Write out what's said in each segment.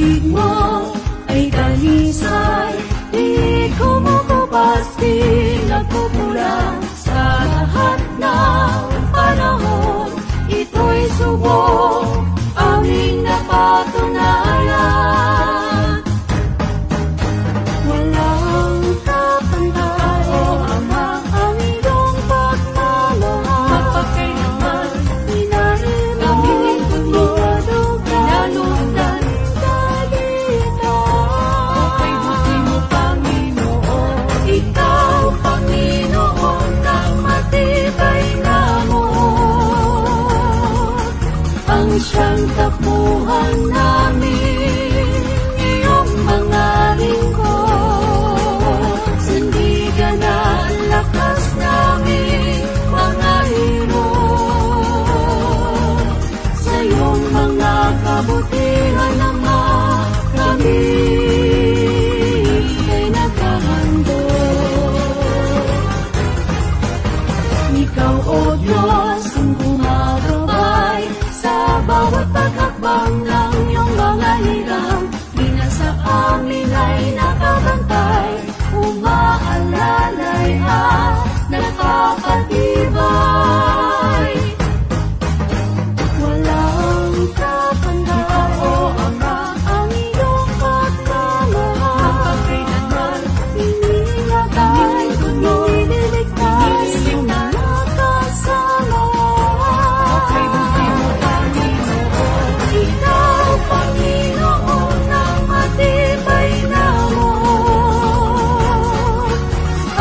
pag-ibig mo ay dalisay, di kumukubas, di nagkukulang. Sa lahat ng panahon, ito'y subok, aming napatunayan. Walang kapantay, O Ama, ang iyong pagmamahal. Mapagkailanman, namin pinalugdan, dalita. Kay buti mo, Panginoon, ikaw, Panginoon, ng matibay na amor. Ang siyang takbuhan namin, iyong mga lingkod. Sandigan ang lakas namin, mga hero. Sa iyong mga kabutihan naman, kami ay naghahandog. Ikaw, O Diyos, ang gumagabay sa bawat paghakbang ng iyong mga hirang. Di na sa amin ay nakabantay, umaalalay at nakapatibay. Walang kapantay, O Ama, ang iyong pagmamahal. Mapagkailanman, inilatay, iniligtas, nakasama. Kay buti mo, Panginoon, ikaw, Panginoon, ng matibay na amor.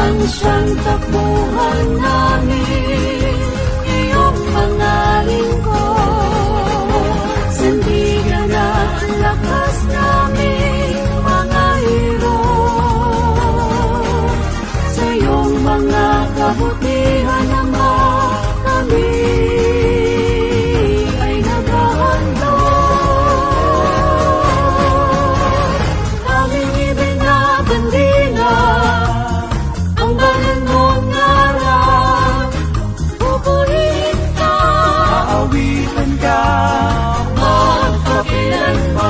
Ang siyang takbuhan namin, iyong mga lingkod. Sandigan na ang lakas namin, mga hero. Sa iyong mga kabutihan naman, kami ay naghahandog. Aming ibinabandila ang banal mong ngalan. Pupurihin ka, Aawitan ka, magpakailanman.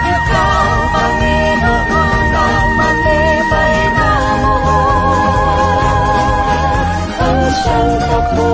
Ikaw, Panginoon, ang matibay na amor. Ang siyang takbo